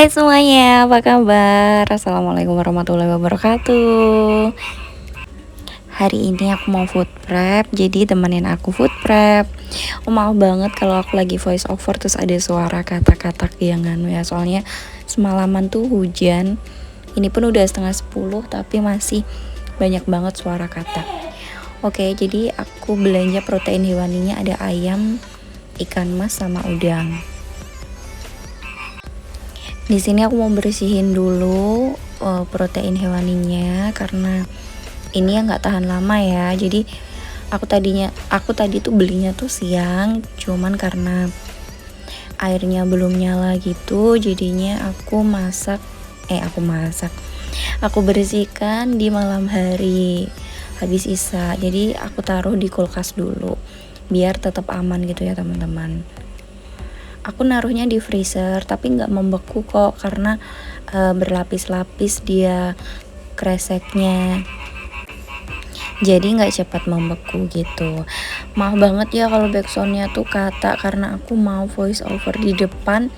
Hai semuanya, apa kabar? Assalamualaikum warahmatullahi wabarakatuh. Hari ini aku mau food prep, jadi temenin aku food prep. Maaf banget kalau aku lagi voice over terus ada suara kata-kata yang ya. Soalnya semalaman tuh hujan. Ini pun udah setengah 10 tapi masih banyak banget suara kata. Oke, jadi aku belanja protein hewaninya ada ayam, ikan mas sama udang. Di sini aku mau bersihin dulu protein hewaninya karena ini ya nggak tahan lama ya. Jadi aku tadi tuh belinya tuh siang, cuman karena airnya belum nyala gitu, jadinya aku bersihkan di malam hari habis isya. Jadi aku taruh di kulkas dulu biar tetap aman gitu ya teman-teman. Aku naruhnya di freezer tapi nggak membeku kok karena berlapis-lapis dia kreseknya, jadi nggak cepat membeku gitu. Maaf banget ya kalau backsoundnya tuh kata karena aku mau voice over di depan,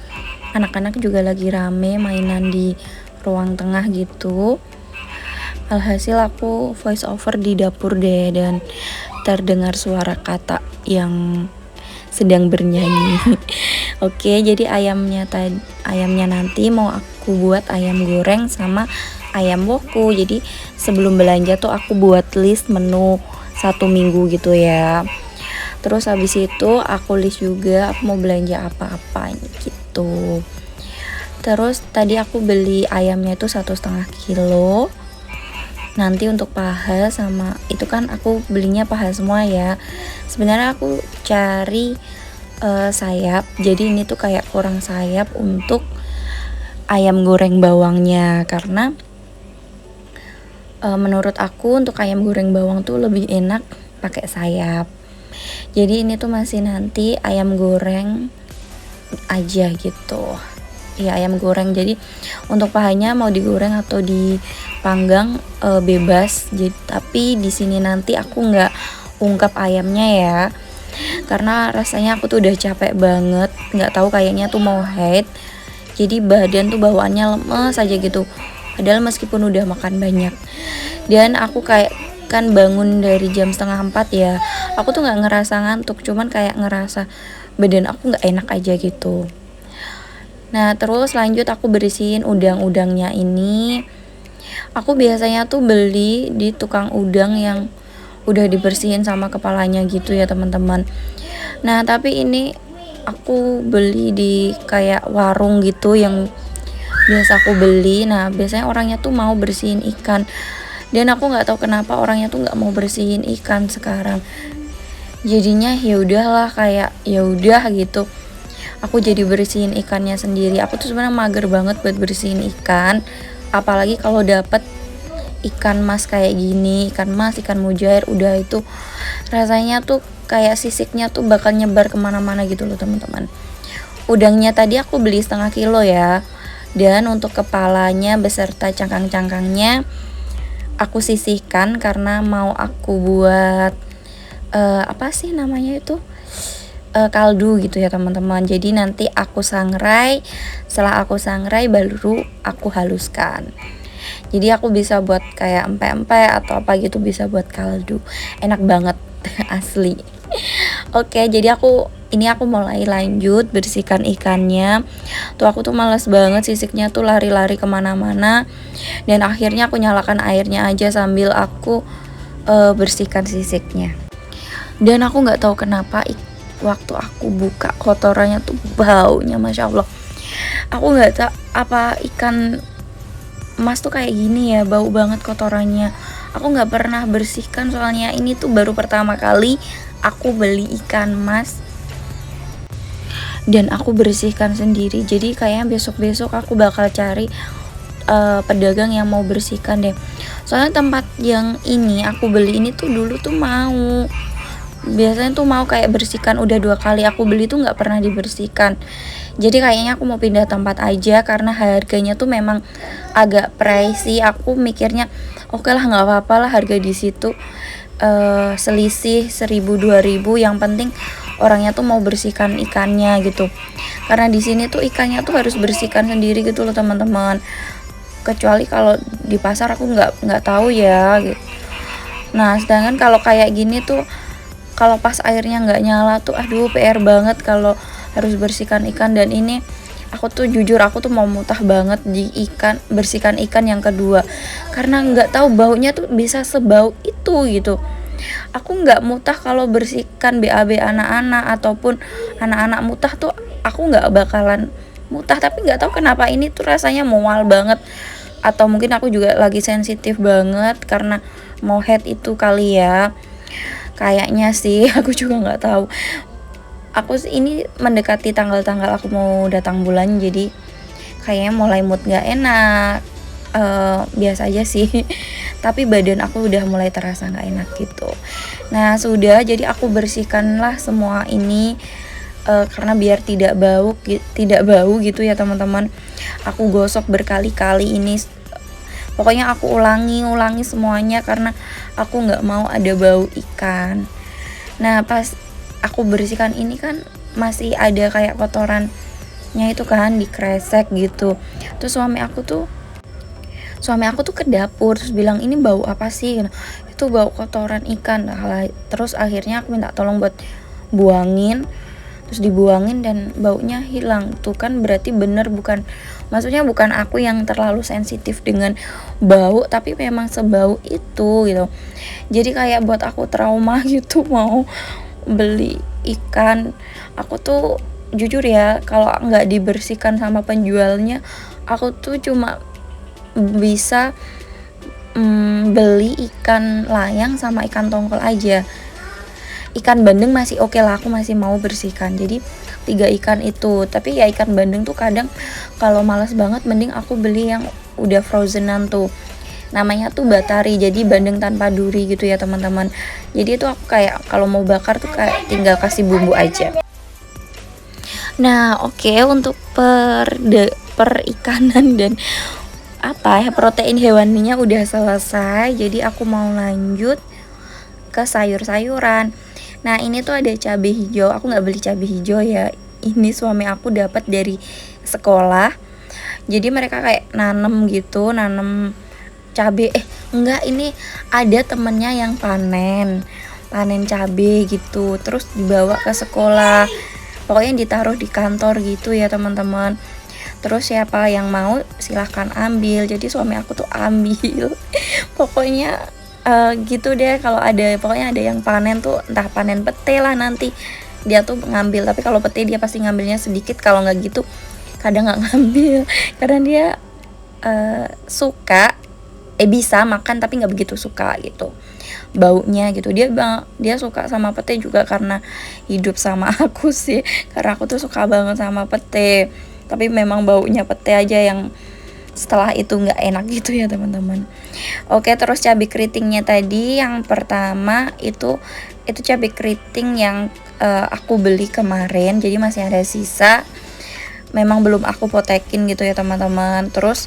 anak-anak juga lagi rame mainan di ruang tengah gitu. Alhasil aku voice over di dapur deh dan terdengar suara kata yang sedang bernyanyi. Oke, jadi ayamnya nanti mau aku buat ayam goreng sama ayam woku. Jadi sebelum belanja tuh aku buat list menu 1 minggu gitu ya. Terus habis itu aku list juga aku mau belanja apa-apa gitu. Terus tadi aku beli ayamnya itu 1,5 kilo. Nanti untuk paha sama itu kan aku belinya paha semua ya. Sebenarnya aku cari sayap, jadi ini tuh kayak kurang sayap untuk ayam goreng bawangnya karena menurut aku untuk ayam goreng bawang tuh lebih enak pakai sayap. Jadi ini tuh masih nanti ayam goreng aja gitu ya, ayam goreng. Jadi untuk pahanya mau digoreng atau dipanggang bebas. Jadi tapi di sini nanti aku nggak ungkap ayamnya ya karena rasanya aku tuh udah capek banget, nggak tahu kayaknya tuh mau haid, jadi badan tuh bawaannya lemes aja gitu padahal meskipun udah makan banyak. Dan aku kayak kan bangun dari jam 3:30 ya, aku tuh nggak ngerasa ngantuk, cuman kayak ngerasa badan aku nggak enak aja gitu. Nah terus lanjut aku bersihin udang-udangnya ini. Aku biasanya tuh beli di tukang udang yang udah dibersihin sama kepalanya gitu ya teman-teman. Nah tapi ini aku beli di kayak warung gitu yang biasa aku beli. Nah biasanya orangnya tuh mau bersihin ikan dan aku nggak tahu kenapa orangnya tuh nggak mau bersihin ikan sekarang. Jadinya ya udahlah, kayak ya udah gitu aku jadi bersihin ikannya sendiri. Aku tuh sebenarnya mager banget buat bersihin ikan, apalagi kalau dapet ikan mas kayak gini, ikan mas, ikan mujair, udah itu rasanya tuh kayak sisiknya tuh bakal nyebar kemana-mana gitu loh teman-teman. Udangnya tadi aku beli 0,5 kilo ya, dan untuk kepalanya beserta cangkang-cangkangnya aku sisihkan karena mau aku buat apa sih namanya itu kaldu gitu ya teman-teman. Jadi nanti aku sangrai, setelah aku sangrai baru aku haluskan. Jadi aku bisa buat kayak empek-empek atau apa gitu, bisa buat kaldu. Enak banget asli. Oke, jadi aku mulai lanjut bersihkan ikannya. Tuh aku tuh males banget sisiknya tuh lari-lari kemana-mana. Dan akhirnya aku nyalakan airnya aja sambil aku bersihkan sisiknya. Dan aku nggak tahu kenapa waktu aku buka kotorannya tuh baunya masya Allah. Aku nggak tahu apa ikan mas tuh kayak gini ya, bau banget kotorannya. Aku nggak pernah bersihkan soalnya ini tuh baru pertama kali aku beli ikan mas dan aku bersihkan sendiri. Jadi kayaknya besok-besok aku bakal cari pedagang yang mau bersihkan deh. Soalnya tempat yang ini aku beli ini tuh dulu tuh biasanya tuh mau kayak bersihkan udah 2 kali aku beli tuh nggak pernah dibersihkan. Jadi kayaknya aku mau pindah tempat aja karena harganya tuh memang agak pricey. Aku mikirnya oke lah, nggak apa-apa lah harga di situ selisih 1.000-2.000, yang penting orangnya tuh mau bersihkan ikannya gitu. Karena di sini tuh ikannya tuh harus bersihkan sendiri gitu loh teman-teman. Kecuali kalau di pasar aku nggak tahu ya gitu. Nah sedangkan kalau kayak gini tuh, kalau pas airnya nggak nyala tuh aduh PR banget kalau harus bersihkan ikan. Dan ini aku tuh jujur aku tuh mau mutah banget di bersihkan ikan yang kedua, karena nggak tahu baunya tuh bisa sebau itu gitu. Aku nggak mutah kalau bersihkan BAB anak-anak ataupun anak-anak mutah tuh aku nggak bakalan mutah, tapi nggak tahu kenapa ini tuh rasanya mual banget. Atau mungkin aku juga lagi sensitif banget karena mau head itu kali ya, kayaknya sih. Aku juga nggak tahu. Aku ini mendekati tanggal-tanggal aku mau datang bulan, jadi kayaknya mulai mood nggak enak. Biasa aja sih tapi badan aku udah mulai terasa nggak enak gitu. Nah sudah, jadi aku bersihkanlah semua ini karena biar tidak bau gitu ya teman-teman. Aku gosok berkali-kali ini, pokoknya aku ulangi semuanya karena aku nggak mau ada bau ikan. Nah pas aku bersihkan ini kan masih ada kayak kotorannya itu kan dikresek gitu. Terus suami aku tuh ke dapur terus bilang ini bau apa sih, itu bau kotoran ikan. Terus akhirnya aku minta tolong buat buangin, terus dibuangin dan baunya hilang. Tuh kan berarti bener, maksudnya bukan aku yang terlalu sensitif dengan bau, tapi memang sebau itu gitu. Jadi kayak buat aku trauma gitu mau beli ikan. Aku tuh jujur ya, kalau nggak dibersihkan sama penjualnya, aku tuh cuma bisa beli ikan layang sama ikan tongkol aja. Ikan bandeng masih oke lah, aku masih mau bersihkan. Jadi 3 ikan itu. Tapi ya ikan bandeng tuh kadang kalau malas banget mending aku beli yang udah frozenan tuh. Namanya tuh batari, jadi bandeng tanpa duri gitu ya teman-teman. Jadi itu aku kayak kalau mau bakar tuh kayak tinggal kasih bumbu aja. Nah oke, untuk perikanan dan protein hewaninya udah selesai. Jadi aku mau lanjut ke sayur-sayuran. Nah ini tuh ada cabai hijau. Aku nggak beli cabai hijau ya, ini suami aku dapat dari sekolah. Jadi mereka kayak nanam cabai. Enggak, ini ada temennya yang panen cabai gitu, terus dibawa ke sekolah. Pokoknya ditaruh di kantor gitu ya teman-teman. Terus siapa yang mau silahkan ambil. Jadi suami aku tuh ambil. Pokoknya gitu deh. Pokoknya ada yang panen tuh, entah panen pete lah nanti dia tuh ngambil. Tapi kalau pete dia pasti ngambilnya sedikit, kalau nggak gitu kadang nggak ngambil karena dia bisa makan tapi nggak begitu suka gitu baunya gitu. Dia suka sama pete juga karena hidup sama aku sih, karena aku tuh suka banget sama pete, tapi memang baunya pete aja yang setelah itu nggak enak gitu ya teman-teman. Oke, terus cabai keritingnya tadi yang pertama itu cabai keriting yang aku beli kemarin, jadi masih ada sisa, memang belum aku potekin gitu ya teman-teman. Terus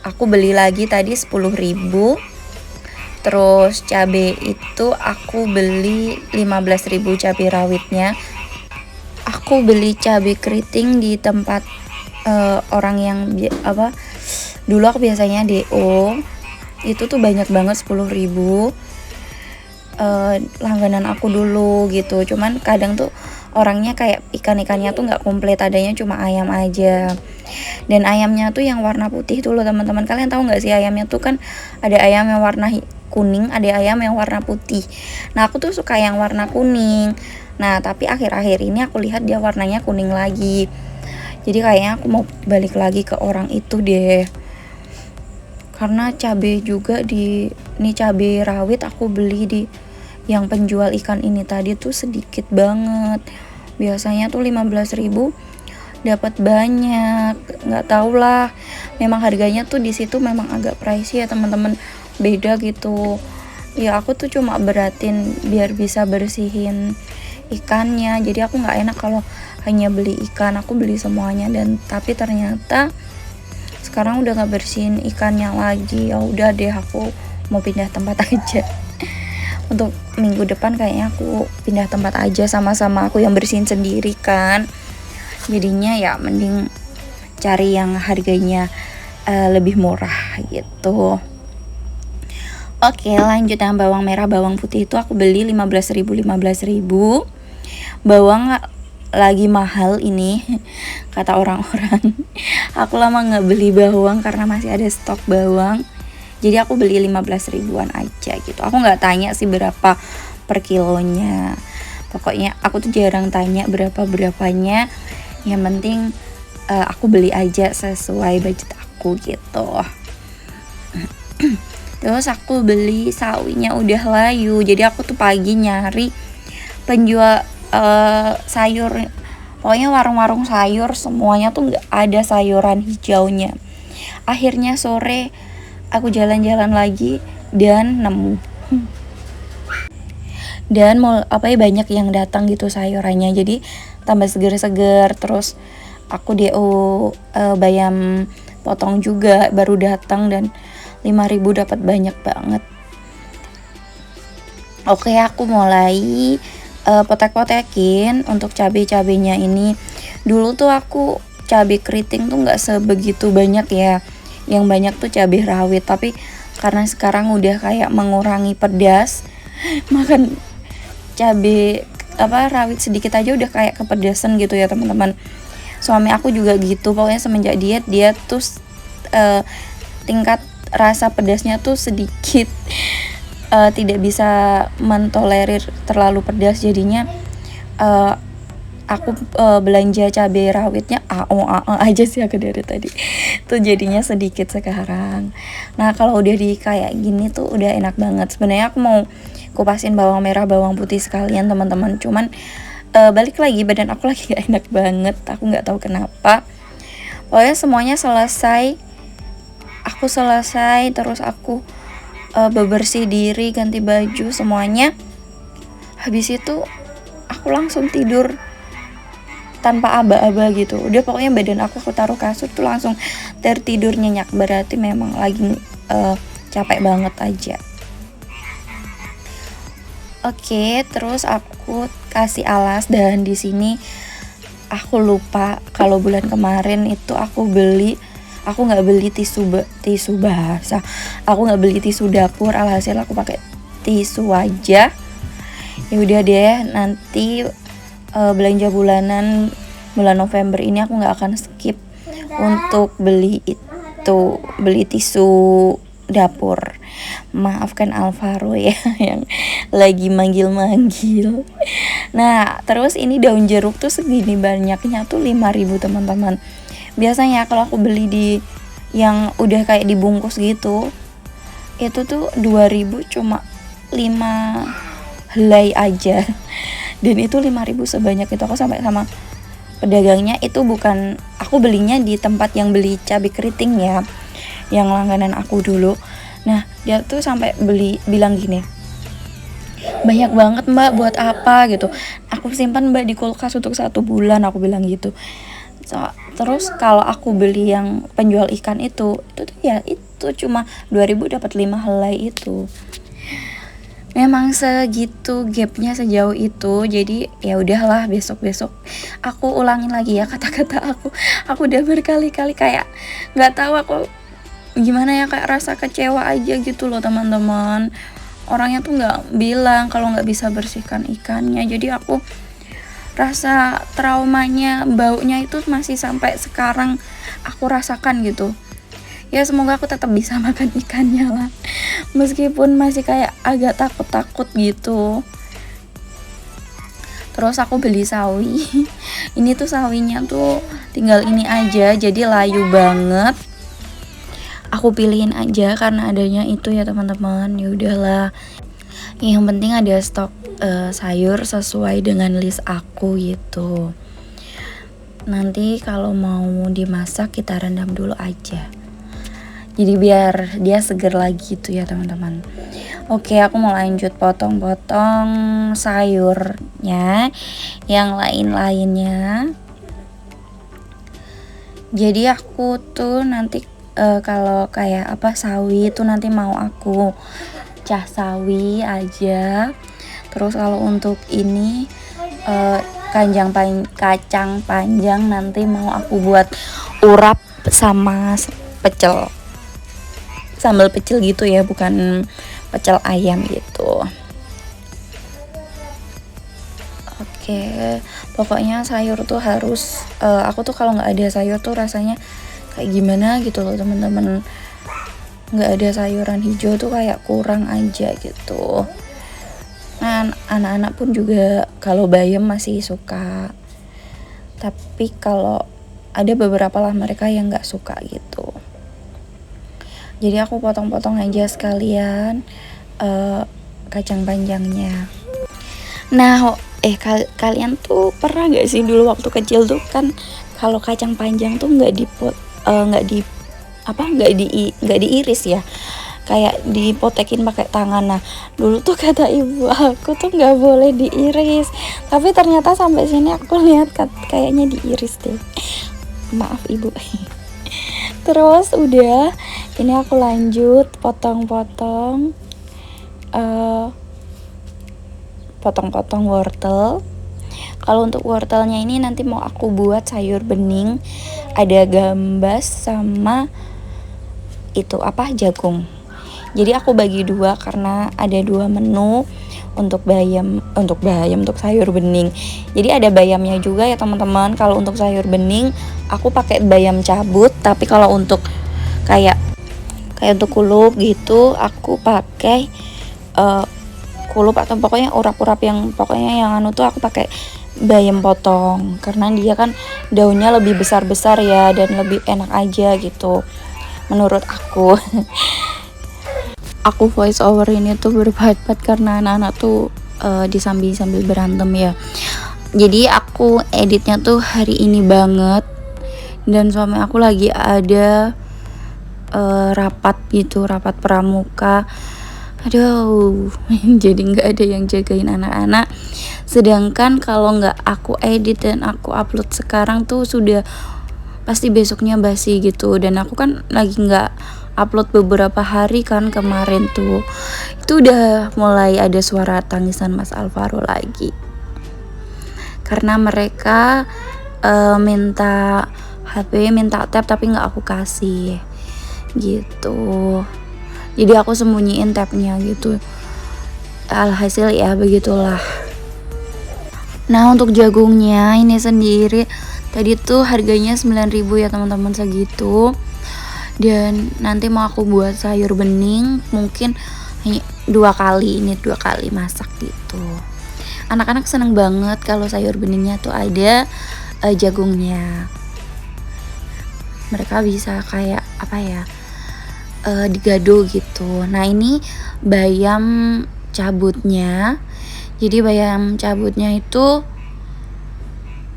aku beli lagi tadi 10.000. Terus cabai itu aku beli 15.000 cabai rawitnya. Aku beli cabai keriting di tempat orang yang dulu aku biasanya DO, itu tuh banyak banget 10.000. Langganan aku dulu gitu. Cuman kadang tuh orangnya kayak ikannya tuh nggak komplit, adanya cuma ayam aja. Dan ayamnya tuh yang warna putih tuh loh teman-teman. Kalian tahu nggak sih, ayamnya tuh kan ada ayam yang warna kuning, ada ayam yang warna putih. Nah aku tuh suka yang warna kuning. Nah tapi akhir-akhir ini aku lihat dia warnanya kuning lagi. Jadi kayaknya aku mau balik lagi ke orang itu deh. Karena cabai juga ini cabai rawit aku beli di yang penjual ikan ini tadi tuh sedikit banget. Biasanya tuh 15.000 dapat banyak. Nggak tau lah. Memang harganya tuh di situ memang agak pricey ya teman-teman. Beda gitu. Ya aku tuh cuma beratin biar bisa bersihin ikannya. Jadi aku nggak enak kalau hanya beli ikan, aku beli semuanya. Dan tapi ternyata sekarang udah nggak bersihin ikannya lagi. Ya udah deh, aku mau pindah tempat aja. untuk minggu depan kayaknya aku pindah tempat aja, sama-sama aku yang bersihin sendiri kan. Jadinya ya mending cari yang harganya lebih murah gitu. Oke, lanjut yang bawang merah, bawang putih itu aku beli 15.000. Bawang lagi mahal ini kata orang-orang. Aku lama nggak beli bawang karena masih ada stok bawang. Jadi aku beli 15 ribuan aja gitu. Aku nggak tanya sih berapa per kilonya. Pokoknya aku tuh jarang tanya berapanya. Yang penting aku beli aja sesuai budget aku gitu. Terus aku beli sawinya udah layu. Jadi aku tuh pagi nyari penjual sayur, pokoknya warung-warung sayur semuanya tuh nggak ada sayuran hijaunya. Akhirnya sore aku jalan-jalan lagi dan nemu. Dan banyak yang datang gitu sayurannya, jadi tambah seger-seger. Terus aku bayam potong juga baru datang dan 5.000 dapat banyak banget. Oke, aku mulai potek-potekin untuk cabai-cabainya ini. Dulu tuh aku cabai keriting tuh nggak sebegitu banyak ya, yang banyak tuh cabai rawit. Tapi karena sekarang udah kayak mengurangi pedas, makan cabai rawit sedikit aja udah kayak kepedasan gitu ya teman-teman. Suami aku juga gitu, pokoknya semenjak diet dia tuh tingkat rasa pedasnya tuh sedikit tidak bisa mentolerir terlalu pedas. Jadinya aku belanja cabai rawitnya aja sih aku dari tadi tuh, jadinya sedikit sekarang. Nah kalau udah di kayak gini tuh udah enak banget. Sebenarnya aku mau kupasin bawang merah bawang putih sekalian teman-teman, cuman balik lagi badan aku lagi gak enak banget, aku nggak tahu kenapa. Pokoknya semuanya selesai, aku selesai, terus aku bebersih diri, ganti baju semuanya. Habis itu aku langsung tidur tanpa aba-aba gitu. Udah pokoknya badan aku taruh kasur tuh langsung tertidur nyenyak. Berarti memang lagi capek banget aja. Oke, terus aku kasih alas. Dan di sini aku lupa kalau bulan kemarin itu aku nggak beli tisu basah, aku nggak beli tisu dapur. Alhasil aku pakai tisu aja. Ya udah deh, nanti belanja bulanan bulan November ini aku nggak akan skip untuk beli tisu dapur. Maafkan Alvaro ya yang lagi manggil-manggil. Nah terus ini daun jeruk tuh segini banyaknya tuh 5.000 teman-teman. Biasanya kalau aku beli di yang udah kayak dibungkus gitu, itu tuh 2.000 cuma 5 helai aja. Dan itu 5.000 sebanyak itu. Aku sampai sama pedagangnya, itu bukan, aku belinya di tempat yang beli cabai keriting ya, yang langganan aku dulu. Nah dia tuh sampai bilang gini, banyak banget mbak, buat apa gitu. Aku simpan mbak di kulkas untuk 1 bulan, aku bilang gitu. Terus kalau aku beli yang penjual ikan itu tuh ya itu cuma 2.000 dapat 5 helai itu. Memang segitu gapnya, sejauh itu. Jadi ya udahlah, besok aku ulangin lagi ya kata-kata aku. Aku udah berkali-kali kayak nggak tahu aku gimana ya, kayak rasa kecewa aja gitu loh teman-teman. Orangnya tuh nggak bilang kalau nggak bisa bersihkan ikannya. Jadi aku rasa traumanya, baunya itu masih sampai sekarang aku rasakan gitu. Ya semoga aku tetap bisa makan ikannya lah, meskipun masih kayak agak takut gitu. Terus aku beli sawi. Ini tuh sawinya tuh tinggal ini aja, jadi layu banget. Aku pilihin aja karena adanya itu ya teman-teman. Ya udahlah, yang penting ada stok sayur sesuai dengan list aku gitu. Nanti kalau mau dimasak kita rendam dulu aja, jadi biar dia seger lagi gitu ya teman-teman. Oke, aku mau lanjut potong-potong sayurnya, yang lain-lainnya. Jadi aku tuh nanti kalau kayak sawi itu nanti mau aku cah sawi aja. Terus kalau untuk ini kacang panjang nanti mau aku buat urap sama pecel, sambal pecel gitu ya, bukan pecel ayam gitu. Oke, pokoknya sayur tuh harus aku tuh kalau nggak ada sayur tuh rasanya kayak gimana gitu loh teman-teman. Nggak ada sayuran hijau tuh kayak kurang aja gitu. Nah, anak-anak pun juga kalau bayam masih suka, tapi kalau ada beberapa lah mereka yang nggak suka gitu. Jadi aku potong-potong aja sekalian kacang panjangnya. Nah, kalian tuh pernah nggak sih dulu waktu kecil tuh kan kalau kacang panjang tuh nggak diiris ya, kayak dipotekin pakai tangan. Nah dulu tuh kata ibu aku tuh nggak boleh diiris, tapi ternyata sampai sini aku lihat kayaknya diiris deh. Maaf ibu. Terus udah, ini aku lanjut potong-potong wortel. Kalau untuk wortelnya ini nanti mau aku buat sayur bening, ada gambas sama itu jagung. Jadi aku bagi dua karena ada dua menu untuk sayur bening. Jadi ada bayamnya juga ya teman-teman. Kalau untuk sayur bening aku pakai bayam cabut, tapi kalau untuk kayak untuk kulup gitu aku pakai kulup atau pokoknya urap-urap yang tuh aku pakai bayam potong, karena dia kan daunnya lebih besar-besar ya dan lebih enak aja gitu menurut aku. Aku voice over ini tuh berbuat karena anak-anak tuh sambil berantem ya. Jadi aku editnya tuh hari ini banget, dan suami aku lagi ada rapat pramuka. Aduh, jadi nggak ada yang jagain anak-anak. Sedangkan kalau nggak aku edit dan aku upload sekarang tuh sudah pasti besoknya basi gitu. Dan aku kan lagi nggak upload beberapa hari kan, kemarin tuh itu udah mulai ada suara tangisan Mas Alvaro lagi karena mereka minta HP, minta tab, tapi nggak aku kasih gitu. Jadi aku sembunyiin tabnya gitu. Alhasil ya begitulah. Nah untuk jagungnya ini sendiri tadi tuh harganya 9.000 ya teman-teman, segitu. Dan nanti mau aku buat sayur bening, mungkin hanya 2 kali masak gitu. Anak-anak seneng banget kalau sayur beningnya tuh ada jagungnya. Mereka bisa kayak digado gitu. Nah ini bayam cabutnya. Jadi bayam cabutnya itu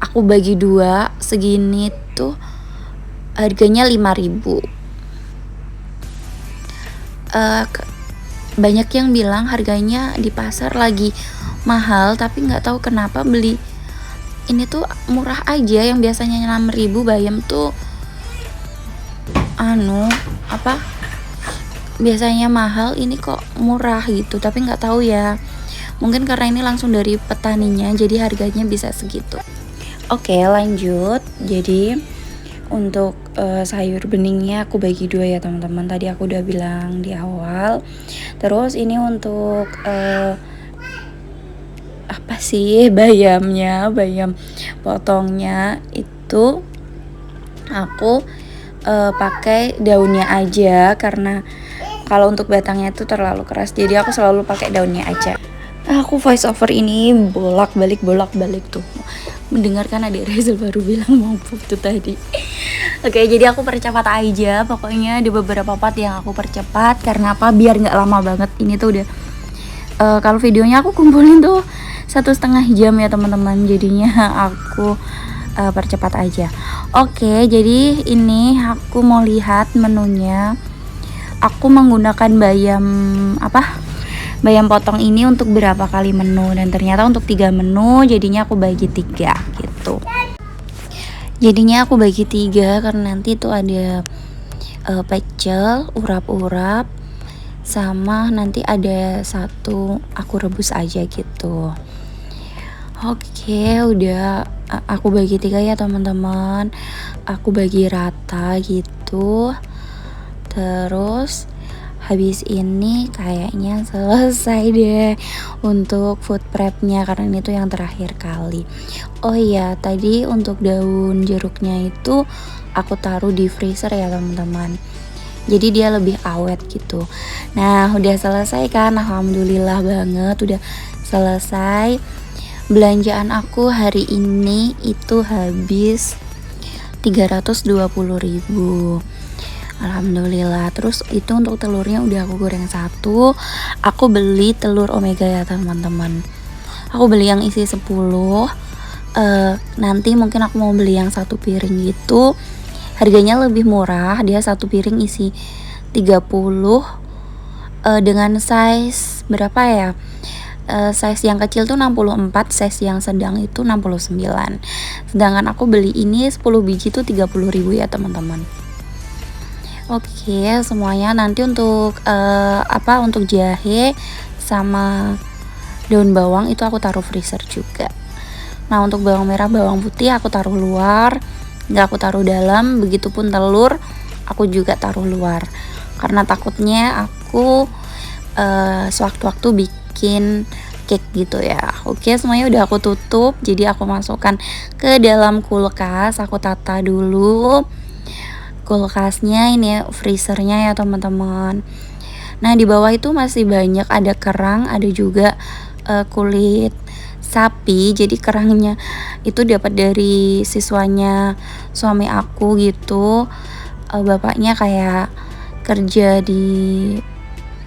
aku bagi 2, segini tuh harganya 5.000. Banyak yang bilang harganya di pasar lagi mahal, tapi nggak tahu kenapa beli ini tuh murah aja. Yang biasanya 6.000 bayam tuh biasanya mahal, ini kok murah gitu. Tapi nggak tahu ya, mungkin karena ini langsung dari petaninya jadi harganya bisa segitu. Oke lanjut. Jadi untuk sayur beningnya aku bagi 2 ya teman-teman, tadi aku udah bilang di awal. Terus ini untuk bayam potongnya itu aku pakai daunnya aja, karena kalau untuk batangnya itu terlalu keras, jadi aku selalu pakai daunnya aja. Aku voice over ini bolak-balik tuh, mendengarkan adik Rizal baru bilang mau pup tuh tadi. Oke, jadi aku percepat aja. Pokoknya ada beberapa part yang aku percepat, karena biar nggak lama banget. Ini tuh udah kalau videonya aku kumpulin tuh 1,5 jam ya teman-teman, jadinya aku percepat aja. Oke, jadi ini aku mau lihat menunya. Aku menggunakan bayam potong ini untuk berapa kali menu, dan ternyata untuk 3 menu, jadinya aku bagi 3 gitu. Jadinya aku bagi 3 karena nanti tuh ada pecel, urap-urap, sama nanti ada satu aku rebus aja gitu. Oke, udah aku bagi 3 ya teman-teman. Aku bagi rata gitu. Terus habis ini kayaknya selesai deh untuk food prepnya karena ini tuh yang terakhir kali. Oh iya, tadi untuk daun jeruknya itu aku taruh di freezer ya teman-teman. Jadi dia lebih awet gitu. Nah, udah selesai kan? Alhamdulillah banget udah selesai. Belanjaan aku hari ini itu habis 320.000. Alhamdulillah. Terus itu untuk telurnya udah aku goreng satu. Aku beli telur omega ya teman-teman. Aku beli yang isi 10. Nanti mungkin aku mau beli yang satu piring gitu. Harganya lebih murah. Dia satu piring isi 30. Dengan size berapa ya? Size yang kecil tuh 64, size yang sedang itu 69. Sedangkan aku beli ini 10 biji tuh 30.000 ya teman-teman. Oke, semuanya nanti untuk untuk jahe sama daun bawang itu aku taruh freezer juga. Nah, untuk bawang merah, bawang putih aku taruh luar, nggak aku taruh dalam. Begitupun telur aku juga taruh luar karena takutnya aku sewaktu-waktu bikin cake gitu ya. Oke, semuanya udah aku tutup, jadi aku masukkan ke dalam kulkas. Aku tata dulu kulkasnya, ini freezernya ya teman-teman. Nah, di bawah itu masih banyak, ada kerang, ada juga kulit sapi. Jadi kerangnya itu dapat dari siswanya suami aku gitu. Bapaknya kayak kerja di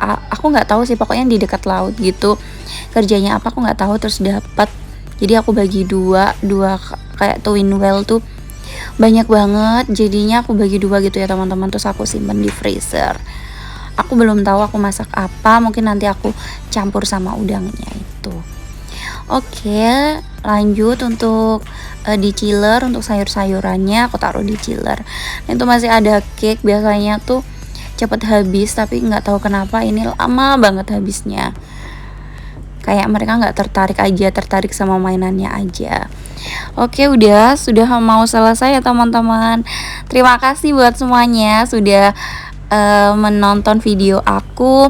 aku nggak tahu sih, pokoknya di dekat laut gitu. Kerjanya apa aku nggak tahu, terus dapat. Jadi aku bagi dua kayak twin well tuh banyak banget. Jadinya aku bagi dua gitu ya teman-teman. Terus aku simpan di freezer. Aku belum tahu aku masak apa, mungkin nanti aku campur sama udangnya itu. Oke, lanjut untuk di chiller. Untuk sayur-sayurannya aku taruh di chiller. Nah, itu masih ada cake, biasanya tuh cepet habis, tapi nggak tahu kenapa ini lama banget habisnya. Kayak mereka nggak tertarik sama mainannya aja. Oke, sudah mau selesai ya teman-teman. Terima kasih buat semuanya sudah menonton video aku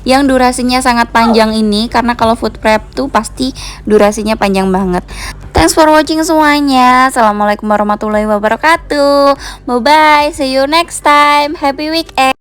yang durasinya sangat panjang ini, karena kalau food prep tuh pasti durasinya panjang banget. Thanks for watching semuanya. Assalamualaikum warahmatullahi wabarakatuh. Bye bye, see you next time. Happy weekend.